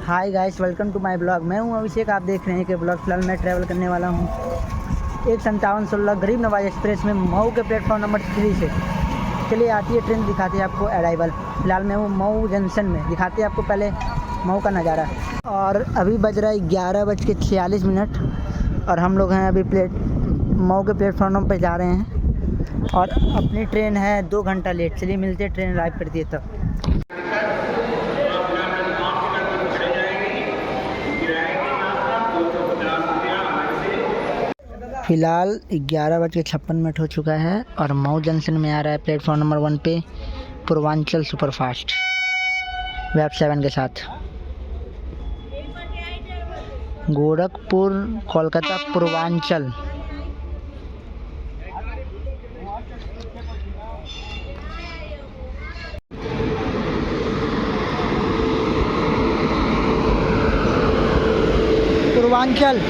Hi guys, welcome to my blog. मैं हूं अभिषेक। आप देख रहे हैं कि ब्लॉग फिलहाल मैं ट्रैवल करने वाला हूं 15716 गरीब नवाज एक्सप्रेस में मऊ के प्लेटफॉर्म नंबर 3 से। चलिए आती है ट्रेन, दिखाते हैं आपको अराइवल। फिलहाल मैं हूँ मऊ जंक्शन में, दिखाते हैं आपको पहले मऊ का नज़ारा। और अभी बज रहा है 11:46 और हम लोग हैं अभी मऊ के प्लेटफॉर्म नंबर पर जा रहे हैं और अपनी ट्रेन है 2 घंटा लेट। चलिए मिलते हैं, ट्रेन अराइव करती है तब। फ़िलहाल 11:56 हो चुका है और मऊ जंक्शन में आ रहा है प्लेटफॉर्म नंबर 1 पे पूर्वांचल सुपरफास्ट वेब 7 के साथ। गोरखपुर कोलकाता पूर्वांचल। पूर्वांचल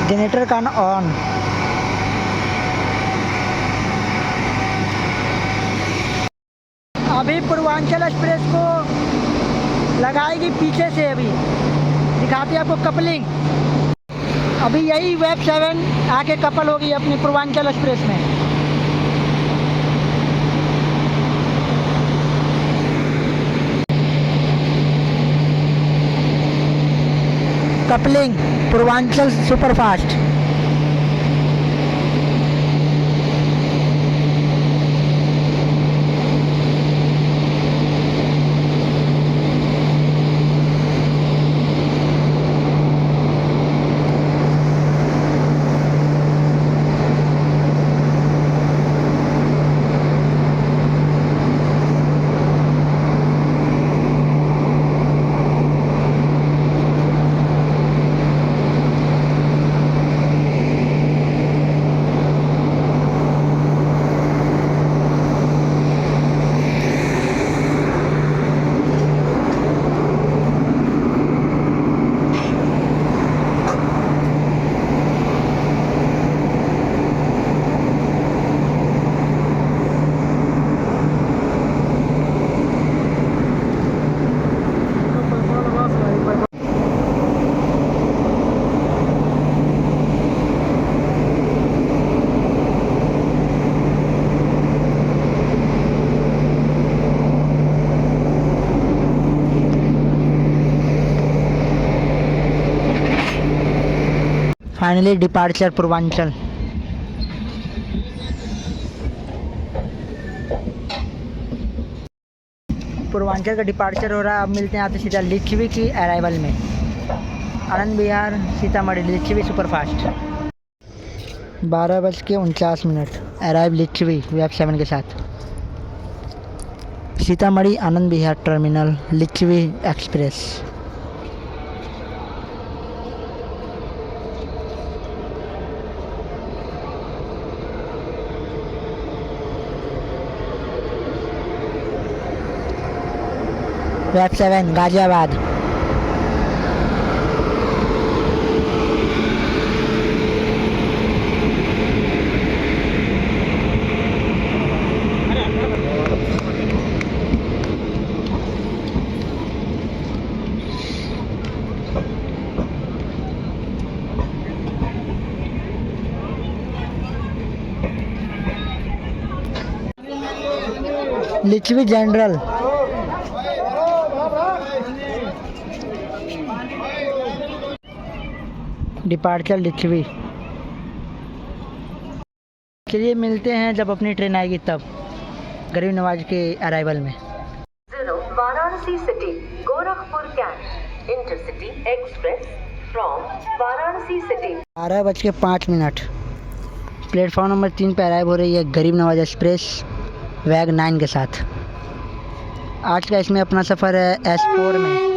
जनरेटर का ऑन। अभी पूर्वांचल एक्सप्रेस को लगाएगी पीछे से। अभी दिखाते हैं आपको कपलिंग। अभी यही वेब 7 आके कपल होगी अपनी पूर्वांचल एक्सप्रेस में। Coupling Purvanchal superfast. Finally departure Purvanchal. Purvanchal का डिपार्चर हो रहा है। अब मिलते हैं आपसे सीधा लिच्छवी की अराइवल में। आनंद विहार सीतामढ़ी लिच्छवी सुपरफास्ट 12:49 अराइव लिच्छवी वेब 7 के साथ। Sitamarhi Anand Vihar terminal Lichchavi express. वेब 7 गाजियाबाद। Lichchavi general departure Lichchavi. चलिए मिलते हैं जब अपनी ट्रेन आएगी तब, गरीब नवाज के अराइवल में। Varanasi city Gorakhpur cantt intercity express from Varanasi city 12:05 platform number 3 पर अराइव हो रही है गरीब नवाज एक्सप्रेस वैग 9 के साथ। आज का इसमें अपना सफ़र है S4 में।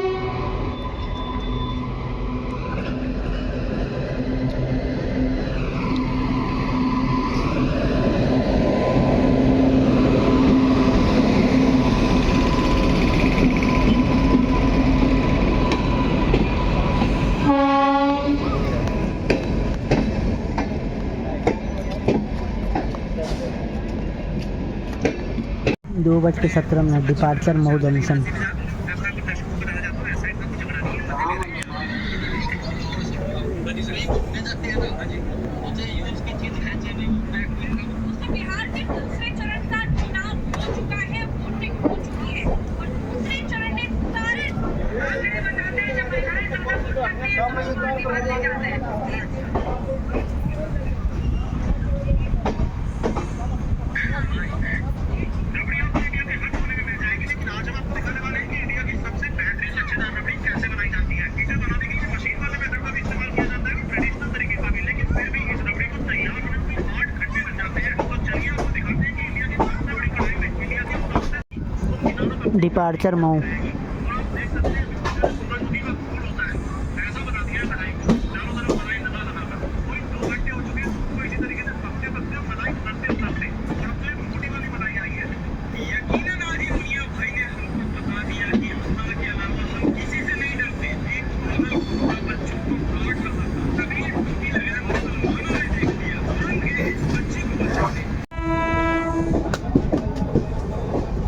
2:17 डिपार्चर मऊ जंक्शन। बिहार में दूसरे चरण का चुनाव हो चुका है, वोटिंग हो चुकी है और दूसरे चरण में सारे आंकड़े बताते हैं जब महिलाएं ज्यादा वोट करती हैं तो समाजवादी बनते जाते हैं। डिपार्चर मऊ।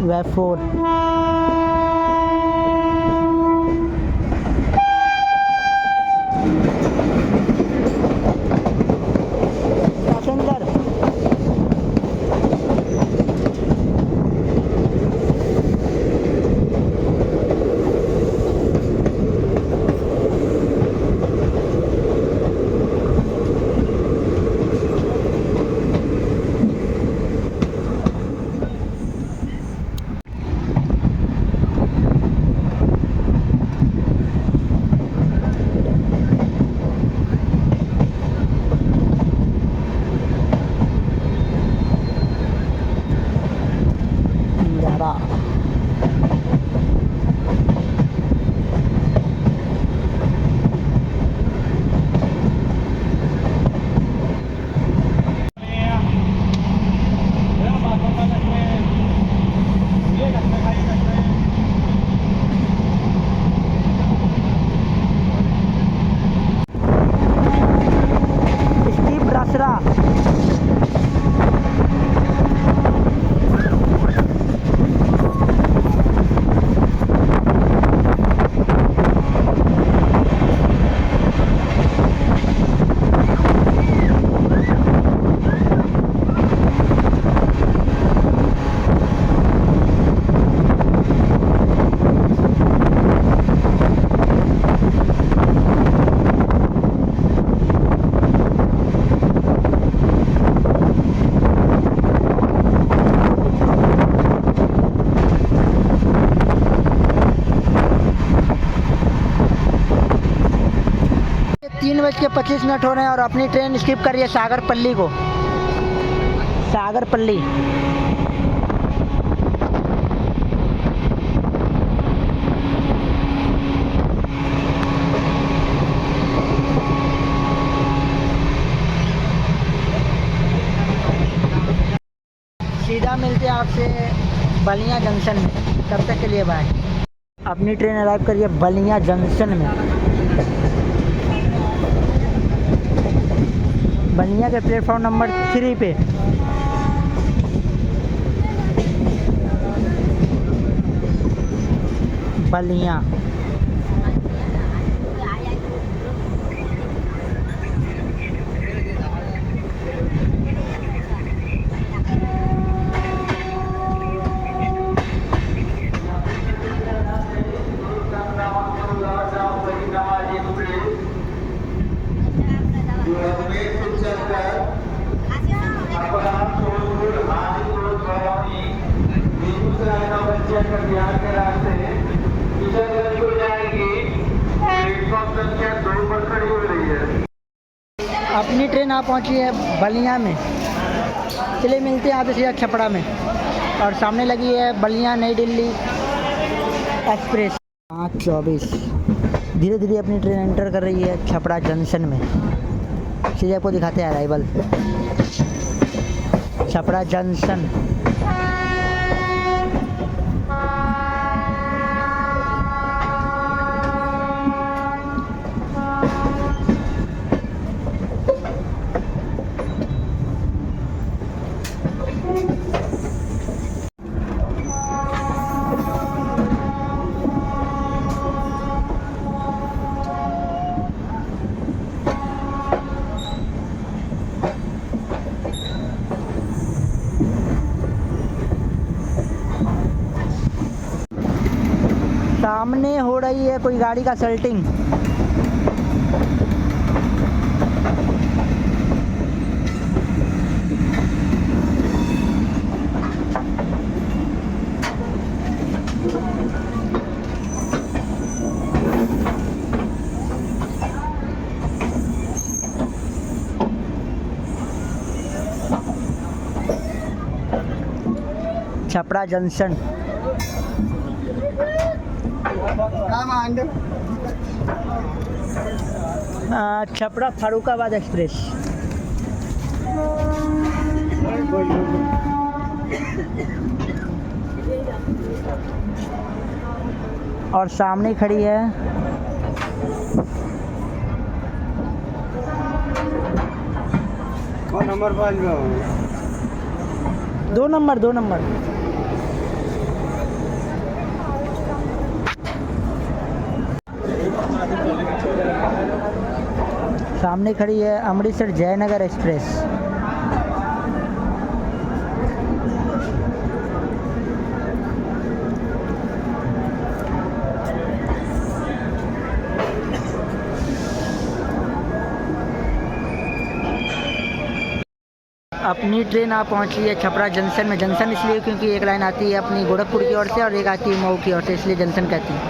वेब 4 पैसेंजर। ज़्यादा स्टीप रसरा। तीन बज के 25 हो रहे हैं और अपनी ट्रेन स्किप कर रही है सागरपल्ली को। सागरपल्ली सीधा मिलते हैं आपसे बलिया जंक्शन में। तब तक के लिए बाय। अपनी ट्रेन अराइव करिए बलिया जंक्शन में। बलिया के प्लेटफॉर्म नंबर 3 पे। बलिया अपनी ट्रेन आ पहुंची है बलिया में। चलिए मिलते हैं आप सीधा छपड़ा में। और सामने लगी है बलिया नई दिल्ली एक्सप्रेस 5:24। धीरे धीरे अपनी ट्रेन एंटर कर रही है छपड़ा जंक्शन में। सीधे आपको दिखाते हैं अराइवल छपड़ा जंक्शन। सामने हो रही है कोई गाड़ी का silting. Chhapra junction. Chhapra Farrukhabad express. और सामने खड़ी है कौन नंबर 5 में हो? 2 नंबर। सामने खड़ी है अमृतसर जयनगर एक्सप्रेस। अपनी ट्रेन आप पहुंची है छपरा जंक्शन में। जंक्शन इसलिए क्योंकि एक लाइन आती है अपनी गोरखपुर की ओर से और एक आती है मऊ की ओर से, इसलिए जंक्शन कहती है।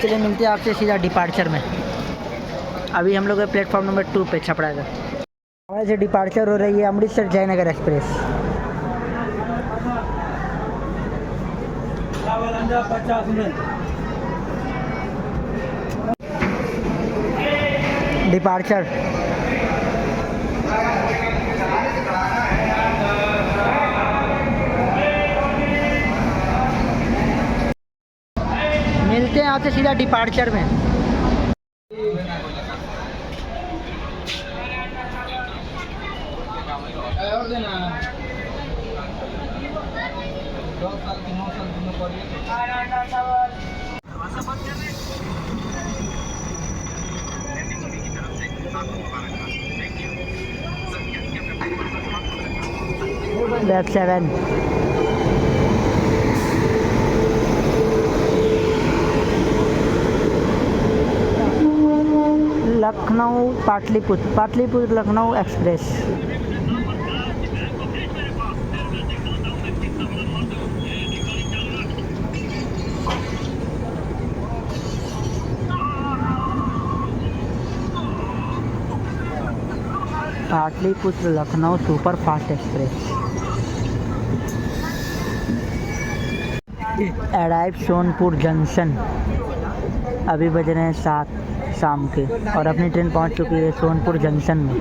चलिए मिलते हैं आपसे सीधा डिपार्चर में। अभी हम लोग हैं प्लेटफॉर्म नंबर 2 पे छपरा का। छपरा से डिपार्चर हो रही है अमृतसर जयनगर एक्सप्रेस। डिपार्चर मिलते हैं आपसे सीधा डिपार्चर में। Back 7 Lucknow Pataliputra Lucknow express. Pataliputra Lucknow super fast express. Arrive Sonpur junction. अभी बज रहे हैं 7 शाम के और अपनी ट्रेन पहुंच चुकी है सोनपुर जंक्शन में।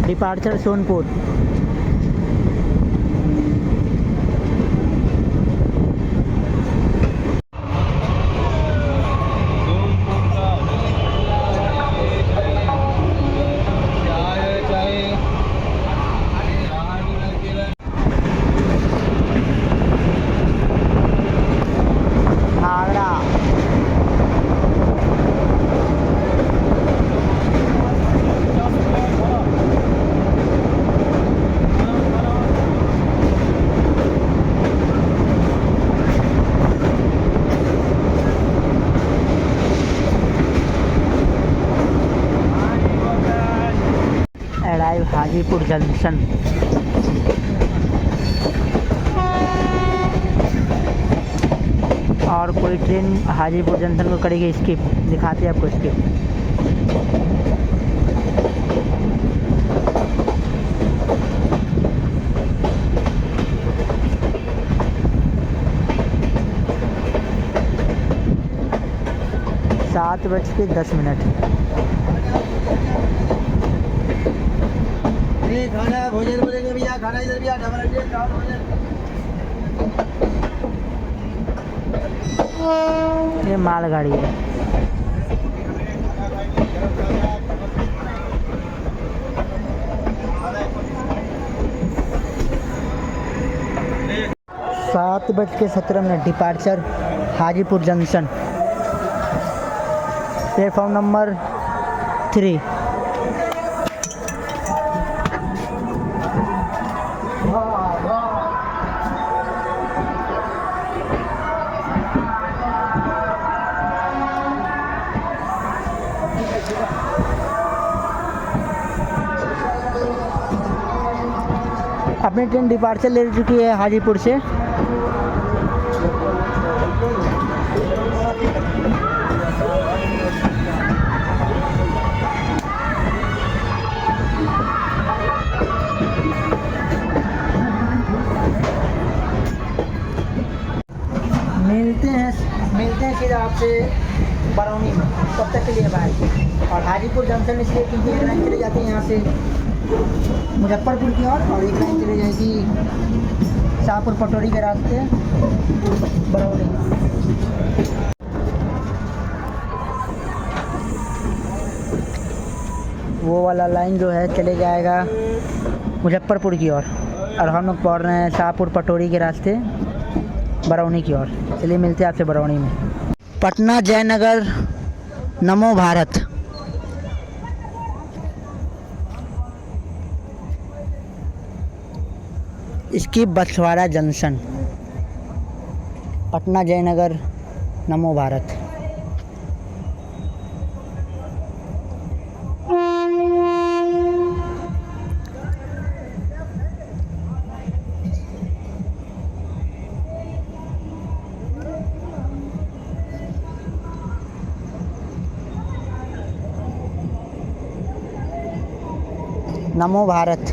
डिपार्चर सोनपुर। हाजीपुर जंक्शन। और कोई ट्रेन हाजीपुर जंक्शन को करेगी स्किप, दिखाते हैं आपको स्किप। सात बज के 10 मिनट। खाना भोजन बोलेंगे भैया, खाना इधर भैया, डबल भोजन। ये मालगाड़ी है। सात बज के 17 minute departure Hajipur junction. Platform number 3। अपनी ट्रेन डिपार्चर ले चुकी है हाजीपुर से। मिलते हैं सीधा आपसे बरौनी में। तब तक के लिए बाय। और हाजीपुर जंक्शन इसलिए क्योंकि एक लाइन चली जाती है यहाँ से मुजफ्फरपुर की ओर, और एक लाइन चली जाएगी शाहपुर पटोरी के रास्ते बरौनी। वो वाला लाइन जो है चले जाएगा मुजफ्फरपुर की ओर, और हम लोग पहुँच रहे हैं शाहपुर पटोरी के रास्ते बरौनी की ओर। चलिए मिलते हैं आपसे बरौनी में। पटना जयनगर नमो भारत। इसकी बछवाड़ा जंक्शन, पटना जयनगर नमो भारत। नमो भारत।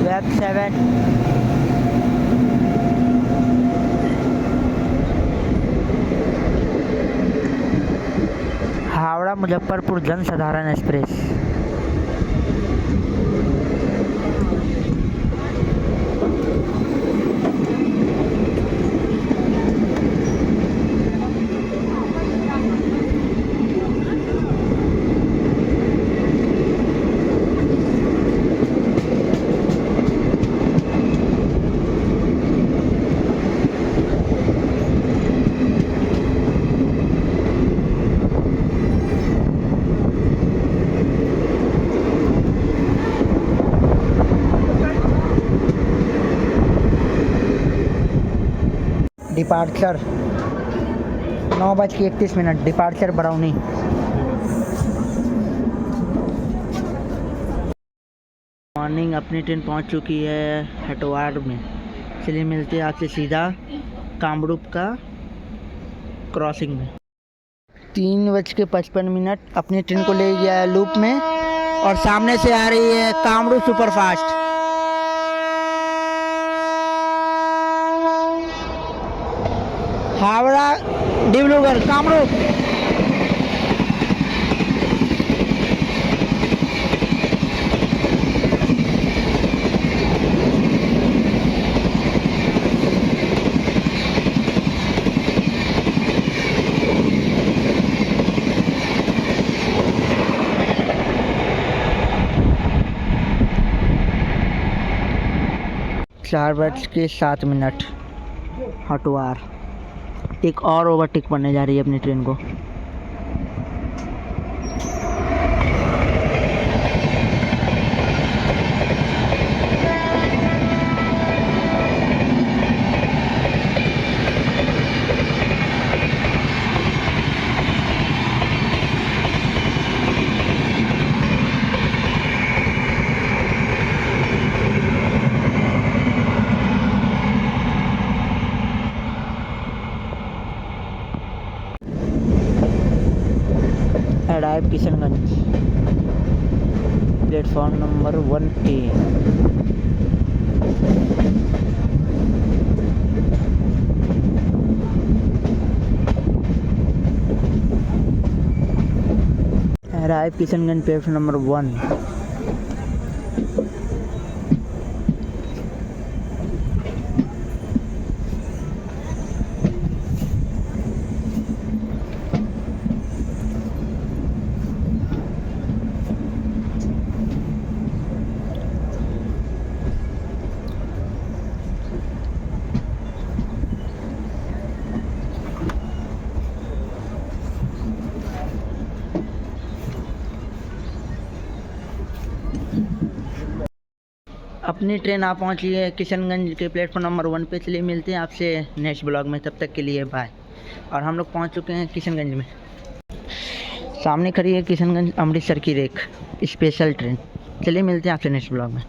वेब 7 हावड़ा मुजफ्फरपुर जन साधारण express. Departure 9:31 departure Barauni. Morning अपनी ट्रेन पहुंच चुकी है हटवाड़ में। चलिए मिलते हैं आपसे सीधा कामरूप का क्रॉसिंग में। 3:55 अपनी ट्रेन को ले गया है लूप में, और सामने से आ रही है कामरूप सुपरफास्ट। हावड़ा डिब्रूगढ़ कामरूप। 4:07 हटवार। एक और ओवरटेक करने जा रही है अपनी ट्रेन को। Arrive Kishanganj, platform number 1A। Arrive Kishanganj, platform number 1। अपनी ट्रेन आप पहुंची है किशनगंज के प्लेटफॉर्म नंबर 1 पे। चलिए मिलते हैं आपसे नेक्स्ट ब्लॉग में, तब तक के लिए बाय। और हम लोग पहुंच चुके हैं किशनगंज में। सामने खड़ी है किशनगंज अमृतसर की रेक स्पेशल ट्रेन। चलिए मिलते हैं आपसे नेक्स्ट ब्लॉग में।